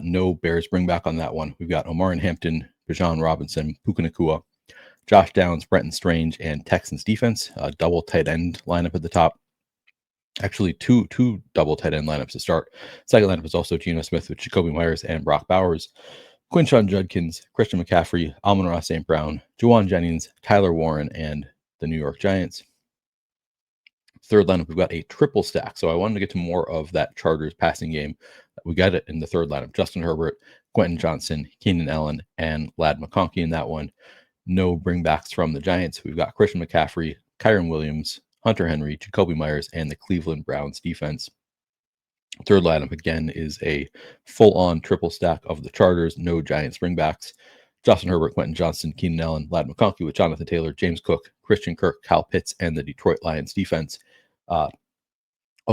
No Bears bring back on that one. We've got Omarion Hampton, Bijan Robinson, Puka Nacua, Josh Downs, Brenton Strange, and Texans defense. Double tight end lineup at the top. Actually, two double tight end lineups to start. Second lineup is also Geno Smith with Jacoby Myers and Brock Bowers. Quinshon Judkins, Christian McCaffrey, Amon-Ra St. Brown, Juwan Jennings, Tyler Warren, and the New York Giants. Third lineup, we've got a triple stack. So I wanted to get to more of that Chargers passing game. We got it in the third lineup. Justin Herbert, Quentin Johnson, Keenan Allen, and Ladd McConkey in that one. No bringbacks from the Giants. We've got Christian McCaffrey, Kyren Williams, Hunter Henry, Jacoby Myers, and the Cleveland Browns defense. Third lineup, again, is a full-on triple stack of the Chargers. No Giants bringbacks. Justin Herbert, Quentin Johnson, Keenan Allen, Ladd McConkey with Jonathan Taylor, James Cook, Christian Kirk, Kyle Pitts, and the Detroit Lions defense. I'll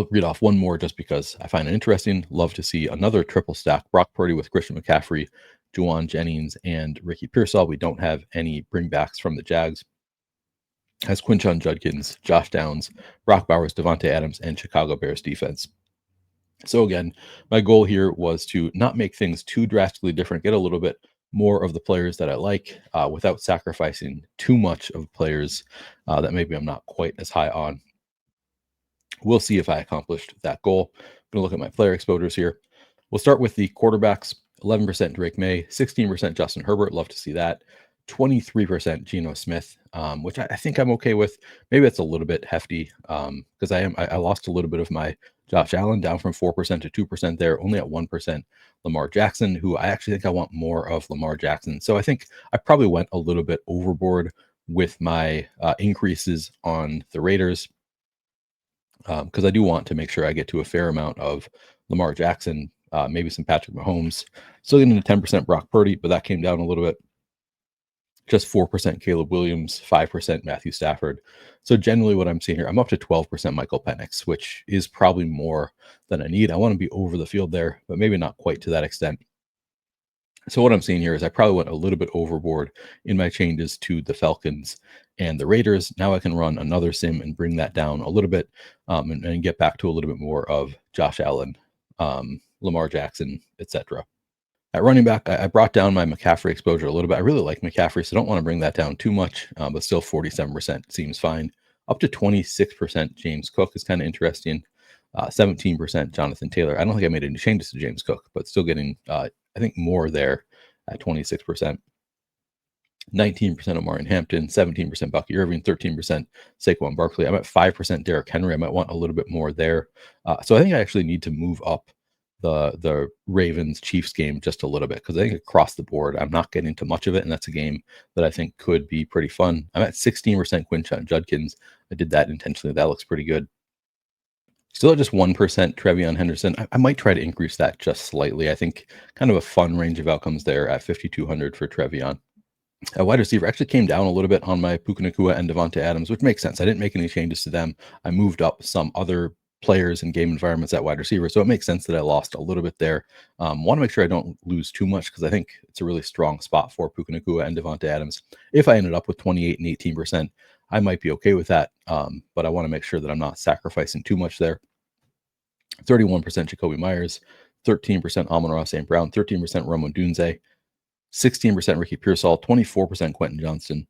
read off one more just because I find it interesting. Love to see another triple stack. Brock Purdy with Christian McCaffrey, Juwan Jennings, and Ricky Pearsall. We don't have any bringbacks from the Jags. Has Quinshon Judkins, Josh Downs, Brock Bowers, Devontae Adams, and Chicago Bears defense. So again, my goal here was to not make things too drastically different, get a little bit more of the players that I like without sacrificing too much of players that maybe I'm not quite as high on. We'll see if I accomplished that goal. I'm going to look at my player exposures here. We'll start with the quarterbacks. 11% Drake May, 16% Justin Herbert. Love to see that. 23% Geno Smith, which I think I'm okay with. Maybe it's a little bit hefty because I lost a little bit of my Josh Allen down from 4% to 2% there, only at 1% Lamar Jackson, who I actually think I want more of Lamar Jackson. So I think I probably went a little bit overboard with my increases on the Raiders because I do want to make sure I get to a fair amount of Lamar Jackson, maybe some Patrick Mahomes. Still getting to 10% Brock Purdy, but that came down a little bit. Just 4% Caleb Williams, 5% Matthew Stafford. So generally what I'm seeing here, I'm up to 12% Michael Penix, which is probably more than I need. I want to be over the field there, but maybe not quite to that extent. So what I'm seeing here is I probably went a little bit overboard in my changes to the Falcons and the Raiders. Now I can run another sim and bring that down a little bit and get back to a little bit more of Josh Allen, Lamar Jackson, etc. At running back, I brought down my McCaffrey exposure a little bit. I really like McCaffrey, so don't want to bring that down too much, but still 47% seems fine. Up to 26% James Cook is kind of interesting. 17% Jonathan Taylor. I don't think I made any changes to James Cook, but still getting, I think, more there at 26%. 19% of Marion Hampton, 17% Bucky Irving, 13% Saquon Barkley. I'm at 5% Derrick Henry. I might want a little bit more there. So I think I actually need to move up the Ravens Chiefs game just a little bit because I think across the board I'm not getting to much of it, and that's a game that I think could be pretty fun. I'm at 16% Quinshon Judkins. I did that intentionally. That looks pretty good. Still at just 1% Trevion Henderson. I might try to increase that just slightly. I think kind of a fun range of outcomes there at 5,200 for Trevion. A wide receiver actually came down a little bit on my Puka Nacua and Devonta Adams, which makes sense. I didn't make any changes to them. I moved up some other players in game environments at wide receiver, so it makes sense that I lost a little bit there. Want to make sure I don't lose too much because I think it's a really strong spot for Puka Nacua and Devonta Adams. If I ended up with 28 and 18%, I might be okay with that, but I want to make sure that I'm not sacrificing too much there. 31% Jacoby Myers, 13% Amon-Ra St. Brown, 13% Rome Odunze, 16% Ricky Pearsall, 24% Quentin Johnston,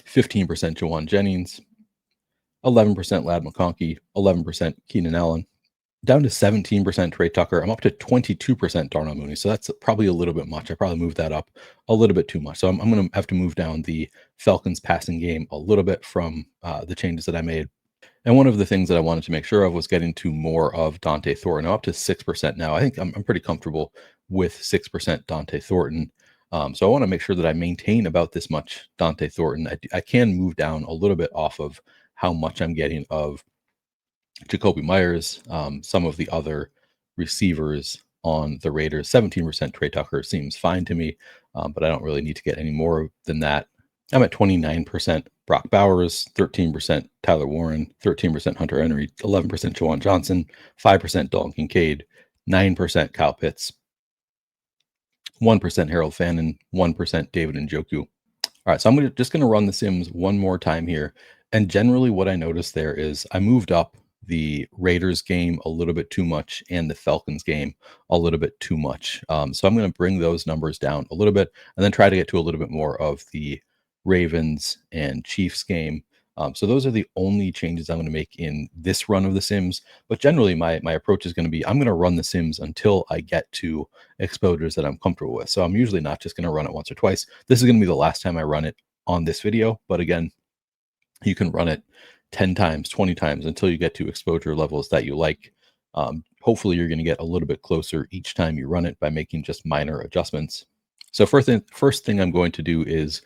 15% Jawan Jennings, 11% Lad McConkey, 11% Keenan Allen, down to 17% Trey Tucker. I'm up to 22% Darnell Mooney. So that's probably a little bit much. I probably moved that up a little bit too much. So I'm going to have to move down the Falcons passing game a little bit from the changes that I made. And one of the things that I wanted to make sure of was getting to more of Dante Thornton. I'm up to 6% now. I think I'm pretty comfortable with 6% Dante Thornton. So I want to make sure that I maintain about this much Dante Thornton. I can move down a little bit off of how much I'm getting of Jacoby Myers, some of the other receivers on the Raiders. 17% Trey Tucker seems fine to me, but I don't really need to get any more than that. I'm at 29% Brock Bowers, 13% Tyler Warren, 13% Hunter Henry, 11% Jawan Johnson, 5% Dalton Kincaid, 9% Kyle Pitts, 1% Harold Fannin, 1% David Njoku. All right, so I'm just going to run the Sims one more time here. And generally what I noticed there is I moved up the Raiders game a little bit too much and the Falcons game a little bit too much. So I'm going to bring those numbers down a little bit and then try to get to a little bit more of the Ravens and Chiefs game. So those are the only changes I'm going to make in this run of the Sims. But generally, my approach is going to be I'm going to run the Sims until I get to exposures that I'm comfortable with. So I'm usually not just going to run it once or twice. This is going to be the last time I run it on this video. But again, you can run it 10 times, 20 times until you get to exposure levels that you like. Hopefully, you're going to get a little bit closer each time you run it by making just minor adjustments. So first thing I'm going to do is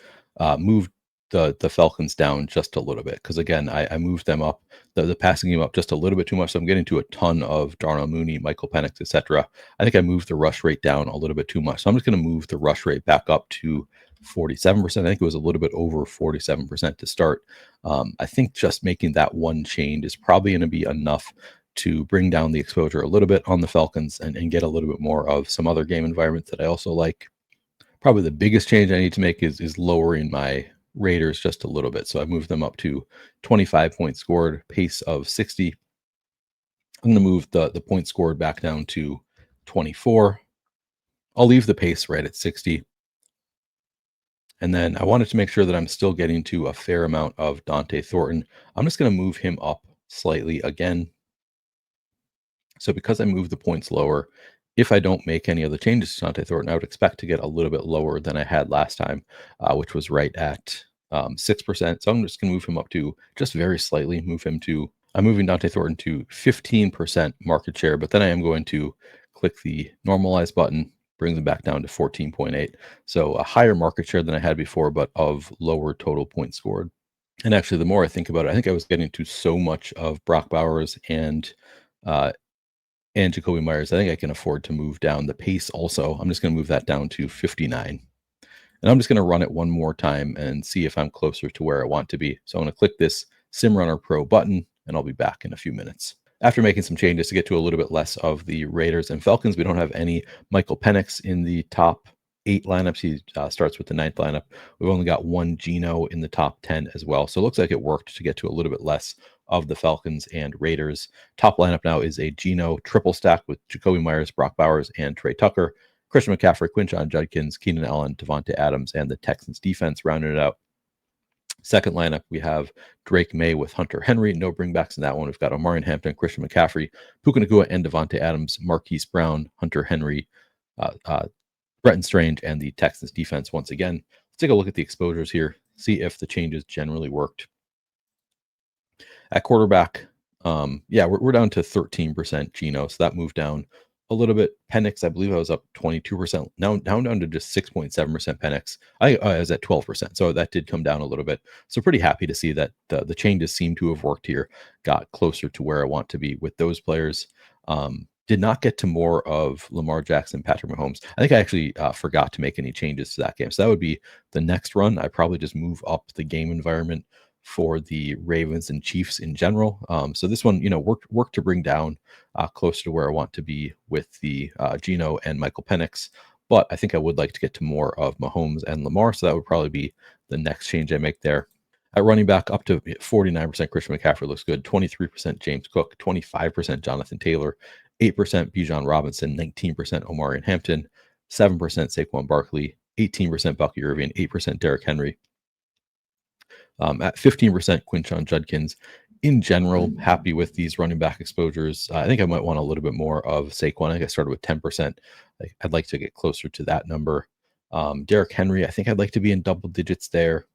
move the Falcons down just a little bit because again I moved them up the passing game up just a little bit too much, so I'm getting to a ton of Darnell Mooney, Michael Penix, etc. I think I moved the rush rate down a little bit too much, so I'm just going to move the rush rate back up to 47%. I think it was a little bit over 47% to start. I think just making that one change is probably going to be enough to bring down the exposure a little bit on the Falcons and get a little bit more of some other game environments that I also like. Probably the biggest change I need to make is lowering my Raiders just a little bit. So I moved them up to 25 points scored, pace of 60. I'm going to move the points scored back down to 24. I'll leave the pace right at 60. And then I wanted to make sure that I'm still getting to a fair amount of Dante Thornton. I'm just going to move him up slightly again. So because I moved the points lower If I don't make any other changes to Dante Thornton, I would expect to get a little bit lower than I had last time, which was right at 6%. So I'm just going to move him up to just very slightly, I'm moving Dante Thornton to 15% market share, but then I am going to click the normalize button, brings him back down to 14.8. So a higher market share than I had before, but of lower total points scored. And actually, the more I think about it, I think I was getting to so much of Brock Bowers uh, and Jacoby Myers. I think I can afford to move down the pace also. I'm just going to move that down to 59. And I'm just going to run it one more time and see if I'm closer to where I want to be. So I'm going to click this SimRunner Pro button, and I'll be back in a few minutes. After making some changes to get to a little bit less of the Raiders and Falcons, we don't have any Michael Penix in the top 8 lineups. He starts with the 9th lineup. We've only got one Geno in the top 10 as well. So it looks like it worked to get to a little bit less of the Falcons and Raiders. Top lineup now is a Geno triple stack with Jacoby Myers, Brock Bowers, and Trey Tucker. Christian McCaffrey, Quinshon Judkins, Keenan Allen, Devontae Adams, and the Texans defense rounding it out. Second lineup, we have Drake May with Hunter Henry. No bringbacks in that one. We've got Omarion Hampton, Christian McCaffrey, Puka Nacua, and Devontae Adams, Marquise Brown, Hunter Henry, Bretton Strange, and the Texans defense once again. Let's take a look at the exposures here, see if the changes generally worked. At quarterback, we're down to 13% Geno, so that moved down a little bit. Penix, I believe I was up 22%. Now down to just 6.7% Penix. I was at 12%, so that did come down a little bit. So pretty happy to see that the changes seem to have worked here. Got closer to where I want to be with those players. Did not get to more of Lamar Jackson, Patrick Mahomes. I think I actually forgot to make any changes to that game. So that would be the next run. I probably just move up the game environment for the Ravens and Chiefs in general. So this one, worked to bring down closer to where I want to be with the Geno and Michael Penix. But I think I would like to get to more of Mahomes and Lamar. So that would probably be the next change I make there. At running back, up to 49% Christian McCaffrey looks good. 23% James Cook, 25% Jonathan Taylor, 8% Bijan Robinson, 19% Omarion Hampton, 7% Saquon Barkley, 18% Bucky Irving, 8% Derrick Henry. At 15%, Quinshon Judkins. In general, happy with these running back exposures. I think I might want a little bit more of Saquon. I think I started with 10%. I'd like to get closer to that number. Derrick Henry, I think I'd like to be in double digits there.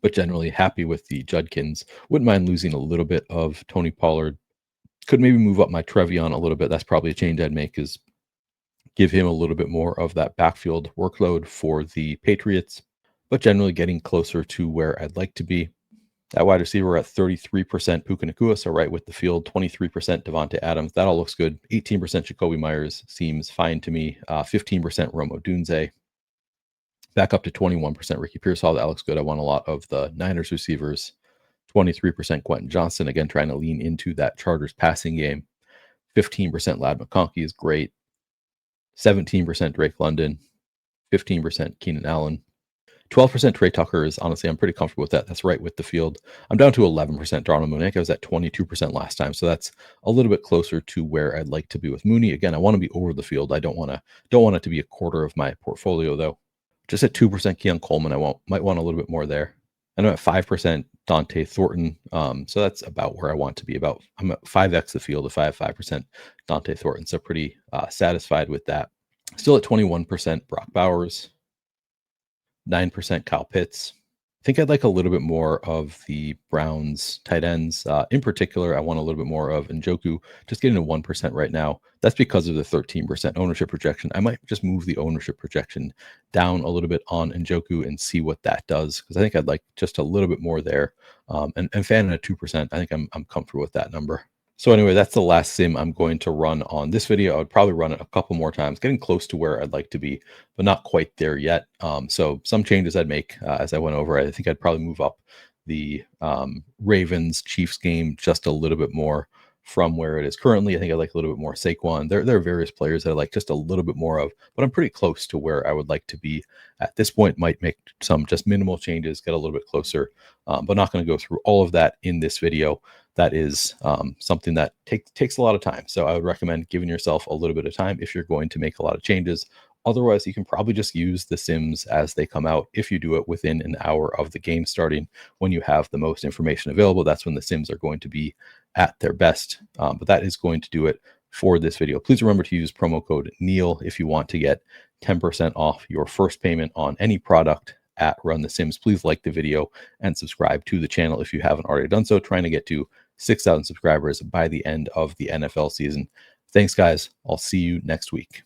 But generally happy with the Judkins. Wouldn't mind losing a little bit of Tony Pollard. Could maybe move up my Trevion a little bit. That's probably a change I'd make, is give him a little bit more of that backfield workload for the Patriots. But generally getting closer to where I'd like to be. At wide receiver, we're at 33% Puka Nacua, so right with the field. 23% Devontae Adams. That all looks good. 18% Jacoby Myers seems fine to me. 15% Rome Odunze. Back up to 21% Ricky Pearsall. That looks good. I want a lot of the Niners receivers. 23% Quentin Johnson. Again, trying to lean into that Chargers passing game. 15% Lad McConkey is great. 17% Drake London. 15% Keenan Allen. 12% Trey Tucker is, honestly, I'm pretty comfortable with that. That's right with the field. I'm down to 11% Darnell Mooney. I was at 22% last time, so that's a little bit closer to where I'd like to be with Mooney. Again, I want to be over the field. I don't want it to be a quarter of my portfolio though. Just at 2% Keon Coleman, might want a little bit more there. And I'm at 5% Dante Thornton. So that's about where I want to be. I'm at 5x the field if I have 5% Dante Thornton. So pretty satisfied with that. Still at 21% Brock Bowers. 9% Kyle Pitts. I think I'd like a little bit more of the Browns tight ends. In particular, I want a little bit more of Njoku, just getting to 1% right now. That's because of the 13% ownership projection. I might just move the ownership projection down a little bit on Njoku and see what that does, because I think I'd like just a little bit more there. And fanning at 2%, I think I'm comfortable with that number. So anyway, that's the last sim I'm going to run on this video. I would probably run it a couple more times, getting close to where I'd like to be, but not quite there yet. So some changes I'd make as I went over. I think I'd probably move up the Ravens Chiefs game just a little bit more from where it is currently. I think I like a little bit more Saquon. There are various players that I like just a little bit more of, but I'm pretty close to where I would like to be at this point. Might make some just minimal changes, get a little bit closer, but not going to go through all of that in this video. That is something that takes a lot of time. So I would recommend giving yourself a little bit of time if you're going to make a lot of changes. Otherwise, you can probably just use the sims as they come out. If you do it within an hour of the game starting, when you have the most information available, that's when the sims are going to be at their best. But that is going to do it for this video. Please remember to use promo code Neil if you want to get 10% off your first payment on any product at Run the Sims. Please like the video and subscribe to the channel if you haven't already done so. Trying to get to 6,000 subscribers by the end of the NFL season. Thanks, guys. I'll see you next week.